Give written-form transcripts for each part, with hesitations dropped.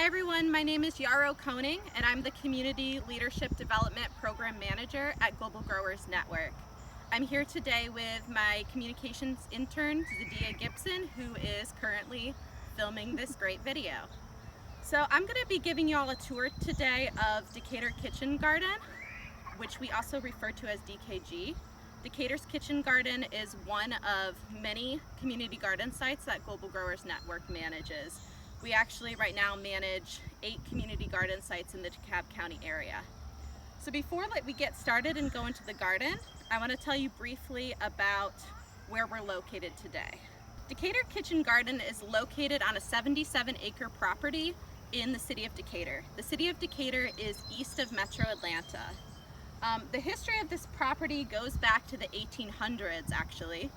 Hi everyone, my name is Yarrow Koning and I'm the Community Leadership Development Program Manager at Global Growers Network. I'm here today with my communications intern, Zadia Gibson, who is currently filming this great video. So I'm going to be giving you all a tour today of Decatur Kitchen Garden, which we also refer to as DKG. Decatur's Kitchen Garden is one of many community garden sites that Global Growers Network manages. We actually right now manage 8 community garden sites in the DeKalb County area. So before we get started and go into the garden, I want to tell you briefly about where we're located today. Decatur Kitchen Garden is located on a 77-acre property in the city of Decatur. The city of Decatur is east of Metro Atlanta. The history of this property goes back to the 1800s actually.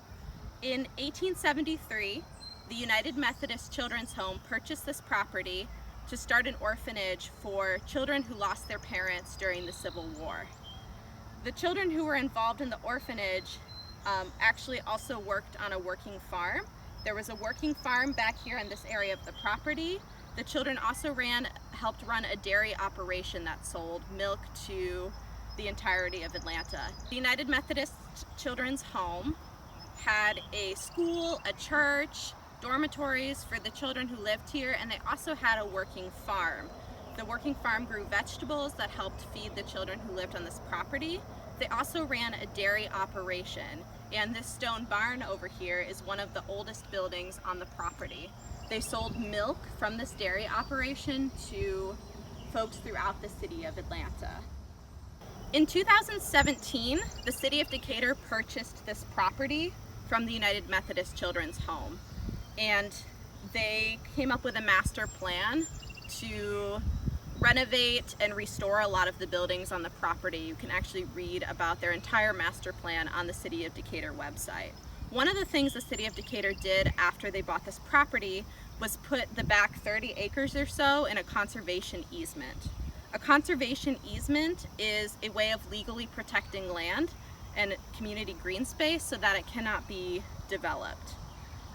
In 1873, the United Methodist Children's Home purchased this property to start an orphanage for children who lost their parents during the Civil War. The children who were involved in the orphanage actually also worked on a working farm. There was a working farm back here in this area of the property. The children also helped run a dairy operation that sold milk to the entirety of Atlanta. The United Methodist Children's Home had a school, a church, dormitories for the children who lived here, and they also had a working farm. The working farm grew vegetables that helped feed the children who lived on this property. They also ran a dairy operation, and this stone barn over here is one of the oldest buildings on the property. They sold milk from this dairy operation to folks throughout the city of Atlanta. In 2017, the city of Decatur purchased this property from the United Methodist Children's Home, and they came up with a master plan to renovate and restore a lot of the buildings on the property. You can actually read about their entire master plan on the City of Decatur website. One of the things the City of Decatur did after they bought this property was put the back 30 acres or so in a conservation easement. A conservation easement is a way of legally protecting land and community green space so that it cannot be developed.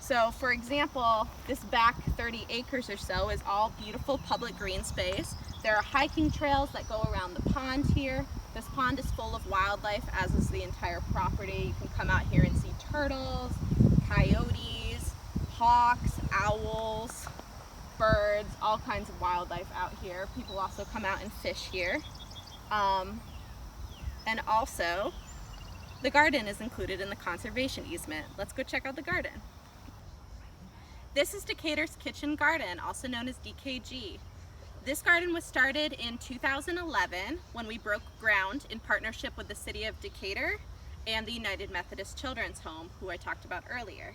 So for example, this back 30 acres or so is all beautiful public green space. There are hiking trails that go around the pond here. This pond is full of wildlife, as is the entire property. You can come out here and see turtles, coyotes, hawks, owls, birds, all kinds of wildlife out here. People also come out and fish here. And also, the garden is included in the conservation easement. Let's go check out the garden. This is Decatur's Kitchen Garden, also known as DKG. This garden was started in 2011 when we broke ground in partnership with the City of Decatur and the United Methodist Children's Home, who I talked about earlier.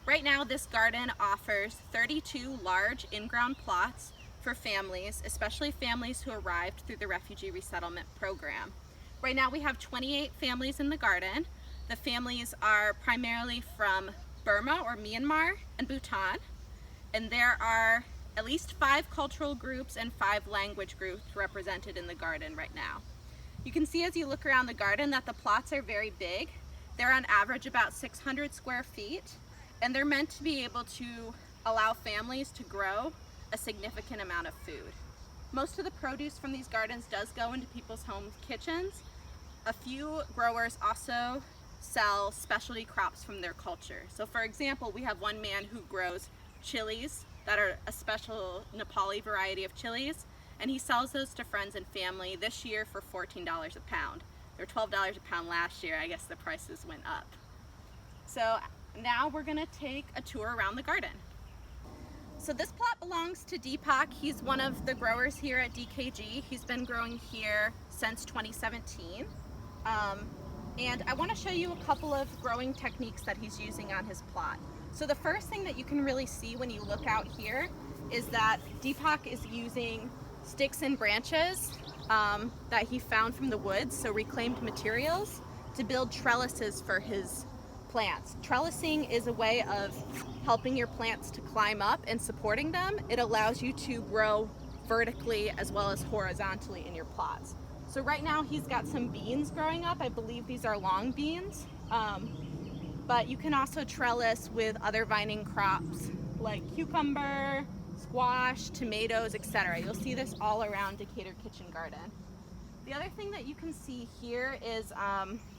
Right now, this garden offers 32 large in-ground plots for families, especially families who arrived through the Refugee Resettlement Program. Right now we have 28 families in the garden. The families are primarily from Burma or Myanmar and Bhutan, and there are at least 5 cultural groups and 5 language groups represented in the garden right now. You can see as you look around the garden that the plots are very big. They're on average about 600 square feet, and they're meant to be able to allow families to grow a significant amount of food. Most of the produce from these gardens does go into people's home kitchens. A few growers also sell specialty crops from their culture. So for example, we have one man who grows chilies that are a special Nepali variety of chilies, and he sells those to friends and family this year for $14 a pound. They were $12 a pound last year. I guess the prices went up. So now we're gonna take a tour around the garden. So this plot belongs to Deepak. He's one of the growers here at DKG. He's been growing here since 2017. And I want to show you a couple of growing techniques that he's using on his plot. So the first thing that you can really see when you look out here is that Deepak is using sticks and branches that he found from the woods, so reclaimed materials, to build trellises for his plants. Trellising is a way of helping your plants to climb up and supporting them. It allows you to grow vertically as well as horizontally in your plots. So right now he's got some beans growing up. I believe these are long beans, but you can also trellis with other vining crops like cucumber, squash, tomatoes, etc. You'll see this all around Decatur Kitchen Garden. The other thing that you can see here is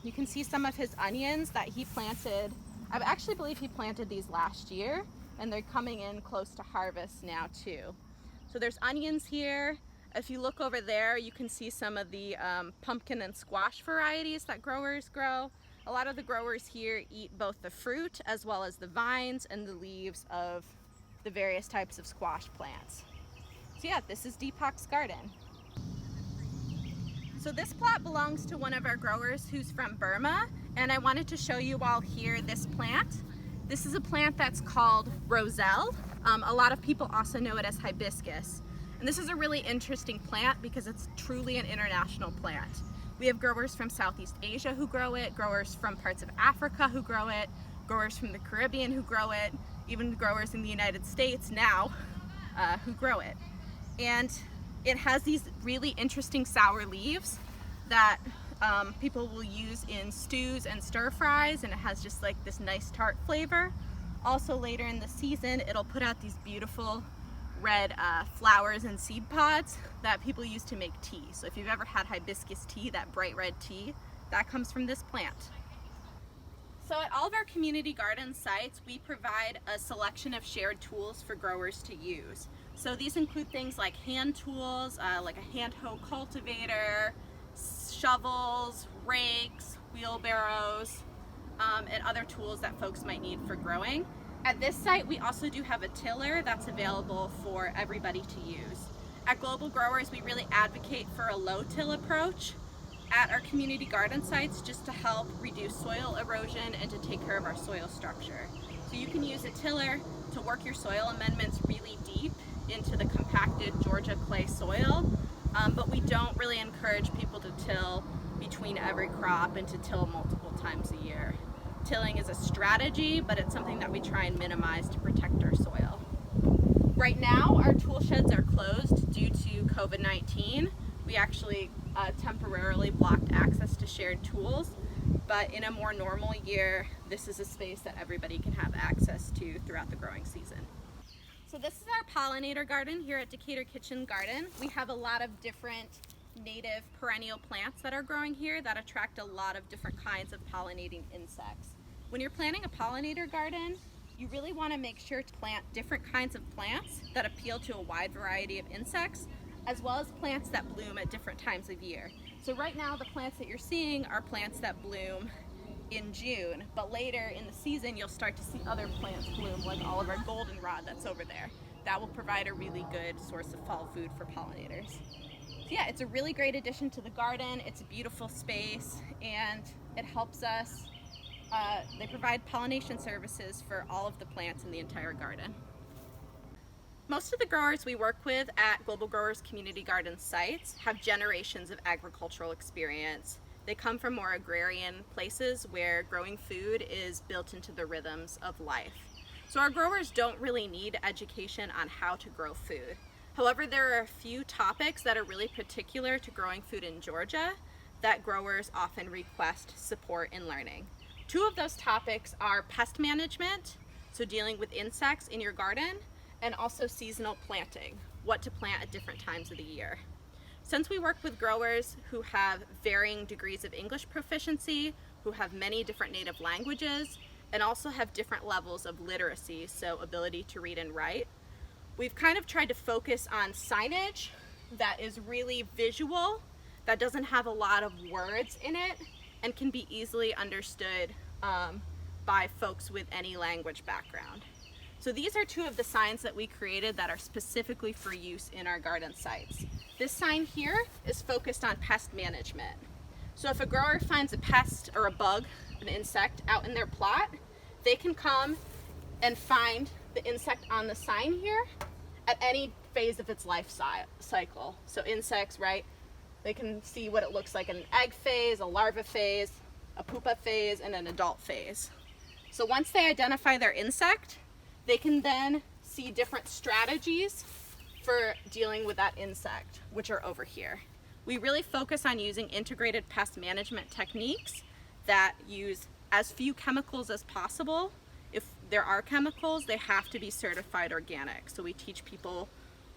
you can see some of his onions that he planted. I actually believe he planted these last year, and they're coming in close to harvest now too. So there's onions here. If you look over there, you can see some of the pumpkin and squash varieties that growers grow. A lot of the growers here eat both the fruit as well as the vines and the leaves of the various types of squash plants. So yeah, this is Deepak's garden. So this plot belongs to one of our growers who's from Burma, and I wanted to show you all here this plant. This is a plant that's called Roselle. A lot of people also know it as hibiscus. And this is a really interesting plant because it's truly an international plant. We have growers from Southeast Asia who grow it, growers from parts of Africa who grow it, growers from the Caribbean who grow it, even growers in the United States now who grow it. And it has these really interesting sour leaves that people will use in stews and stir fries, and it has just like this nice tart flavor. Also later in the season, it'll put out these beautiful red flowers and seed pods that people use to make tea. So if you've ever had hibiscus tea, that bright red tea, that comes from this plant. So at all of our community garden sites, we provide a selection of shared tools for growers to use. So these include things like hand tools, like a hand hoe cultivator, shovels, rakes, wheelbarrows, and other tools that folks might need for growing. At this site, we also do have a tiller that's available for everybody to use. At Global Growers, we really advocate for a low-till approach at our community garden sites just to help reduce soil erosion and to take care of our soil structure. So you can use a tiller to work your soil amendments really deep into the compacted Georgia clay soil, but we don't really encourage people to till between every crop and to till multiple times a year. Tilling is a strategy, but it's something that we try and minimize to protect our soil. Right now, our tool sheds are closed due to COVID-19. We actually temporarily blocked access to shared tools, but in a more normal year, this is a space that everybody can have access to throughout the growing season. So this is our pollinator garden here at Decatur Kitchen Garden. We have a lot of different native perennial plants that are growing here that attract a lot of different kinds of pollinating insects. When you're planting a pollinator garden, you really want to make sure to plant different kinds of plants that appeal to a wide variety of insects, as well as plants that bloom at different times of year. So right now the plants that you're seeing are plants that bloom in June, but later in the season you'll start to see other plants bloom, like all of our goldenrod that's over there. That will provide a really good source of fall food for pollinators. So yeah, it's a really great addition to the garden. It's a beautiful space, and it helps us, they provide pollination services for all of the plants in the entire garden. Most of the growers we work with at Global Growers Community Garden sites have generations of agricultural experience. They come from more agrarian places where growing food is built into the rhythms of life. So our growers don't really need education on how to grow food. However, there are a few topics that are really particular to growing food in Georgia that growers often request support in learning. Two of those topics are pest management, so dealing with insects in your garden, and also seasonal planting, what to plant at different times of the year. Since we work with growers who have varying degrees of English proficiency, who have many different native languages, and also have different levels of literacy, so ability to read and write, we've kind of tried to focus on signage that is really visual, that doesn't have a lot of words in it, and can be easily understood by folks with any language background. So these are two of the signs that we created that are specifically for use in our garden sites. This sign here is focused on pest management. So if a grower finds a pest or a bug, an insect, out in their plot, they can come and find the insect on the sign here at any phase of its life cycle. So insects, right? They can see what it looks like in an egg phase, a larva phase, a pupa phase, and an adult phase. So once they identify their insect, they can then see different strategies for dealing with that insect, which are over here. We really focus on using integrated pest management techniques that use as few chemicals as possible if there are chemicals, they have to be certified organic. So we teach people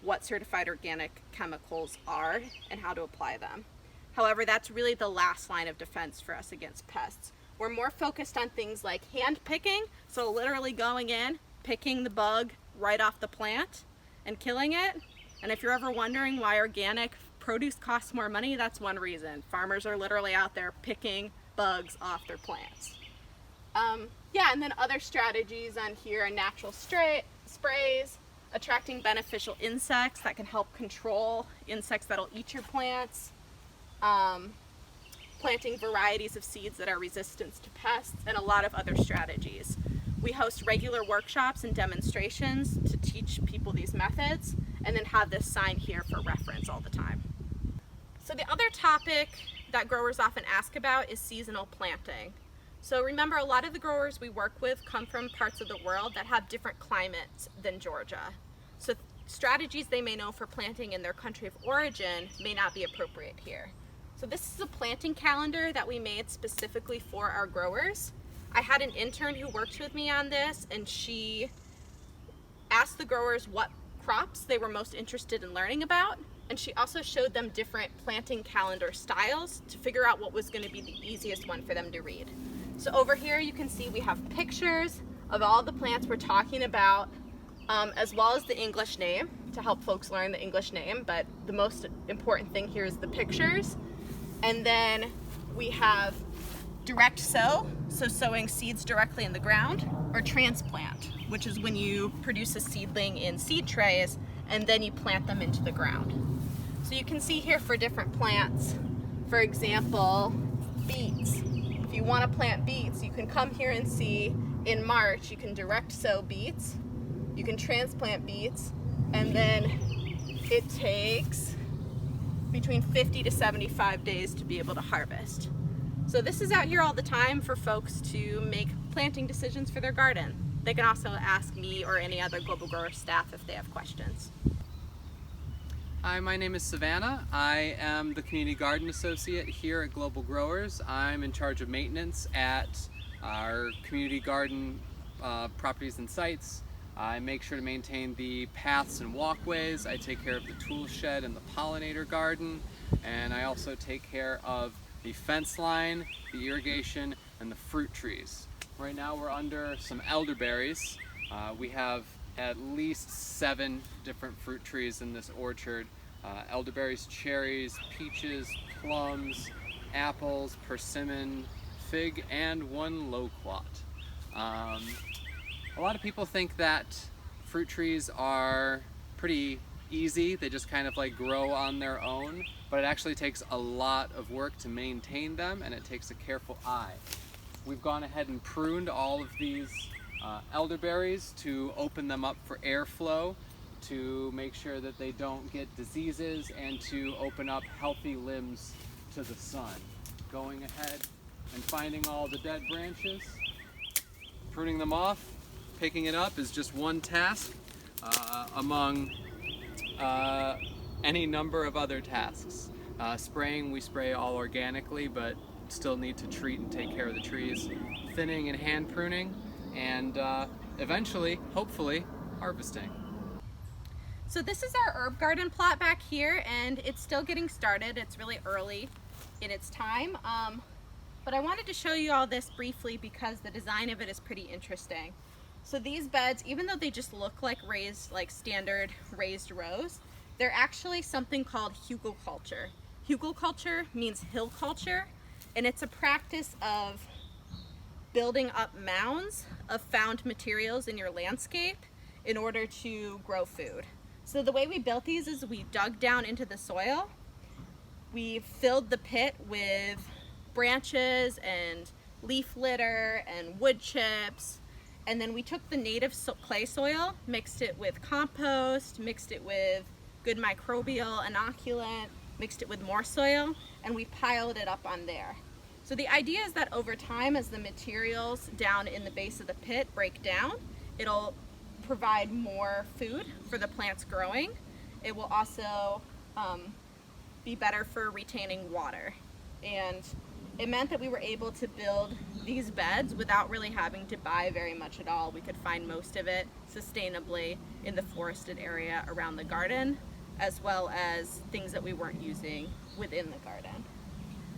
what certified organic chemicals are and how to apply them. However, that's really the last line of defense for us against pests. We're more focused on things like hand picking, so literally going in, picking the bug right off the plant and killing it. And if you're ever wondering why organic produce costs more money, that's one reason. Farmers are literally out there picking bugs off their plants. Yeah, and then other strategies on here are natural sprays, attracting beneficial insects that can help control insects that'll eat your plants, planting varieties of seeds that are resistant to pests, and a lot of other strategies. We host regular workshops and demonstrations to teach people these methods, and then have this sign here for reference all the time. So the other topic that growers often ask about is seasonal planting. So remember, a lot of the growers we work with come from parts of the world that have different climates than Georgia. So strategies they may know for planting in their country of origin may not be appropriate here. So this is a planting calendar that we made specifically for our growers. I had an intern who worked with me on this, and she asked the growers what crops they were most interested in learning about, and she also showed them different planting calendar styles to figure out what was going to be the easiest one for them to read. So over here you can see we have pictures of all the plants we're talking about, as well as the English name to help folks learn the English name, but the most important thing here is the pictures. And then we have direct sow, so sowing seeds directly in the ground, or transplant, which is when you produce a seedling in seed trays and then you plant them into the ground. So you can see here for different plants, for example, beets. If you want to plant beets, you can come here and see in March you can direct sow beets, you can transplant beets, and then it takes between 50 to 75 days to be able to harvest. So this is out here all the time for folks to make planting decisions for their garden. They can also ask me or any other Global Grower staff if they have questions. Hi, my name is Savannah. I am the Community Garden Associate here at Global Growers. I'm in charge of maintenance at our community garden properties and sites. I make sure to maintain the paths and walkways. I take care of the tool shed and the pollinator garden, and I also take care of the fence line, the irrigation, and the fruit trees. Right now we're under some elderberries. We have at least 7 different fruit trees in this orchard. Elderberries, cherries, peaches, plums, apples, persimmon, fig, and 1 loquat. A lot of people think that fruit trees are pretty easy. They just kind of like grow on their own, but it actually takes a lot of work to maintain them, and it takes a careful eye. We've gone ahead and pruned all of these elderberries to open them up for airflow, to make sure that they don't get diseases, and to open up healthy limbs to the sun. Going ahead and finding all the dead branches, pruning them off, picking it up is just one task among any number of other tasks. Spraying, we spray all organically, but still need to treat and take care of the trees. Thinning and hand pruning, and eventually, hopefully, harvesting. So this is our herb garden plot back here, and it's still getting started. It's really early in its time, but I wanted to show you all this briefly because the design of it is pretty interesting. So these beds, even though they just look like raised, like standard raised rows, they're actually something called hugelkultur. Hugelkultur means hill culture, and it's a practice of building up mounds of found materials in your landscape in order to grow food. So the way we built these is we dug down into the soil, we filled the pit with branches and leaf litter and wood chips, and then we took the native clay soil, mixed it with compost, mixed it with good microbial inoculant, mixed it with more soil, and we piled it up on there. So the idea is that over time, as the materials down in the base of the pit break down, it'll provide more food for the plants growing. It will also be better for retaining water. And it meant that we were able to build these beds without really having to buy very much at all. We could find most of it sustainably in the forested area around the garden, as well as things that we weren't using within the garden.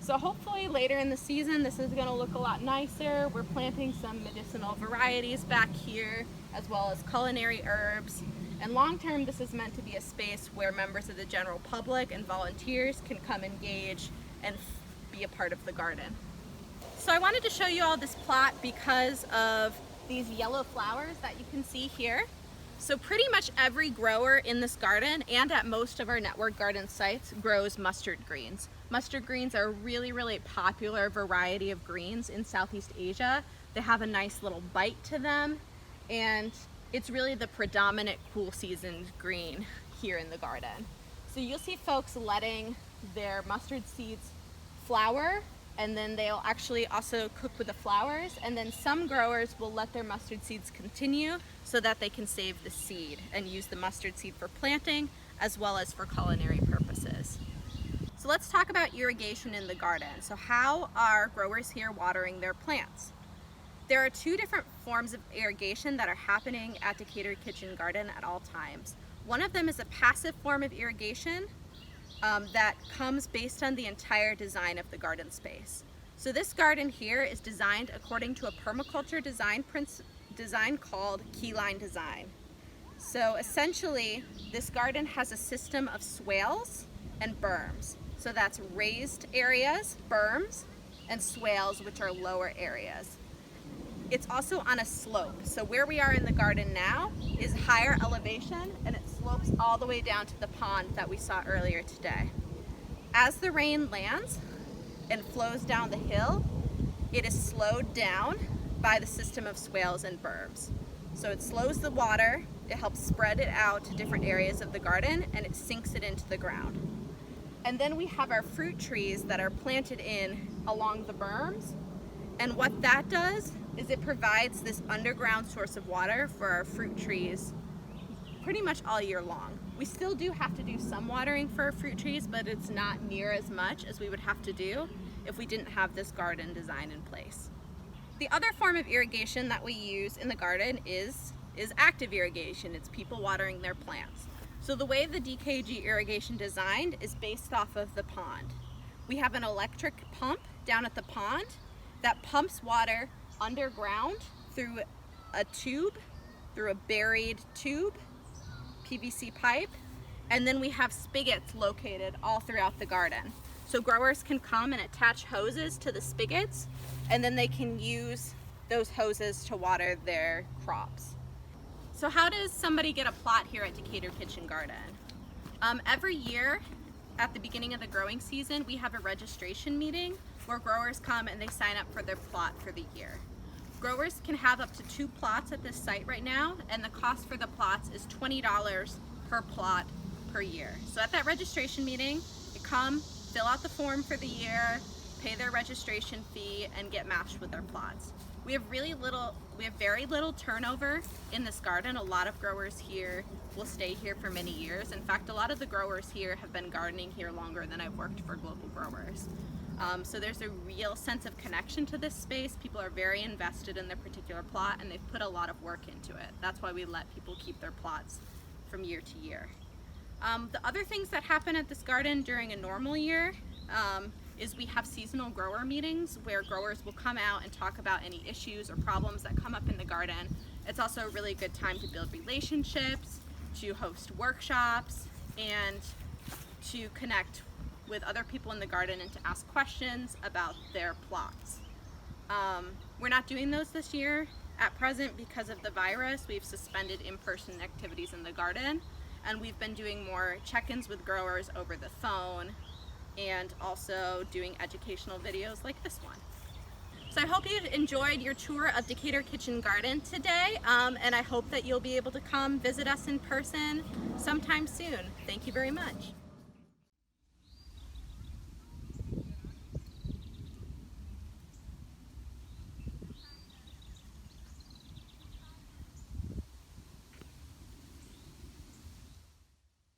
So hopefully later in the season this is going to look a lot nicer. We're planting some medicinal varieties back here, as well as culinary herbs. And long term, this is meant to be a space where members of the general public and volunteers can come engage and be a part of the garden. So I wanted to show you all this plot because of these yellow flowers that you can see here. So pretty much every grower in this garden and at most of our network garden sites grows mustard greens. Mustard greens are a really, really popular variety of greens in Southeast Asia. They have a nice little bite to them, and it's really the predominant cool season green here in the garden. So you'll see folks letting their mustard seeds flower, and then they'll actually also cook with the flowers, and then some growers will let their mustard seeds continue so that they can save the seed and use the mustard seed for planting as well as for culinary purposes. So let's talk about irrigation in the garden. So how are growers here watering their plants? There are two different forms of irrigation that are happening at Decatur Kitchen Garden at all times. One of them is a passive form of irrigation that comes based on the entire design of the garden space. So this garden here is designed according to a permaculture design called keyline design. So essentially, this garden has a system of swales and berms. So that's raised areas, berms, and swales, which are lower areas. It's also on a slope. So where we are in the garden now is higher elevation, and it slopes all the way down to the pond that we saw earlier today. As the rain lands and flows down the hill, it is slowed down by the system of swales and berms. So it slows the water, it helps spread it out to different areas of the garden, and it sinks it into the ground. And then we have our fruit trees that are planted in along the berms, and what that does is it provides this underground source of water for our fruit trees pretty much all year long. We still do have to do some watering for our fruit trees, but it's not near as much as we would have to do if we didn't have this garden design in place. The other form of irrigation that we use in the garden is active irrigation. It's people watering their plants. So the way the DKG irrigation designed is based off of the pond. We have an electric pump down at the pond that pumps water underground through a tube, through a buried tube, PVC pipe, and then we have spigots located all throughout the garden. So growers can come and attach hoses to the spigots, and then they can use those hoses to water their crops. So how does somebody get a plot here at Decatur Kitchen Garden? Every year at the beginning of the growing season, we have a registration meeting where growers come and they sign up for their plot for the year. Growers can have up to 2 plots at this site right now, and the cost for the plots is $20 per plot per year. So at that registration meeting, they come, fill out the form for the year, pay their registration fee, and get matched with their plots. We have very little turnover in this garden. A lot of growers here will stay here for many years. In fact, a lot of the growers here have been gardening here longer than I've worked for Global Growers. So there's a real sense of connection to this space. People are very invested in their particular plot, and they've put a lot of work into it. That's why we let people keep their plots from year to year. The other things that happen at this garden during a normal year is we have seasonal grower meetings where growers will come out and talk about any issues or problems that come up in the garden. It's also a really good time to build relationships, to host workshops, and to connect with other people in the garden and to ask questions about their plots. We're not doing those this year at present because of the virus. We've suspended in-person activities in the garden, and we've been doing more check-ins with growers over the phone and also doing educational videos like this one. So I hope you enjoyed your tour of Decatur Kitchen Garden today, and I hope that you'll be able to come visit us in person sometime soon. Thank you very much.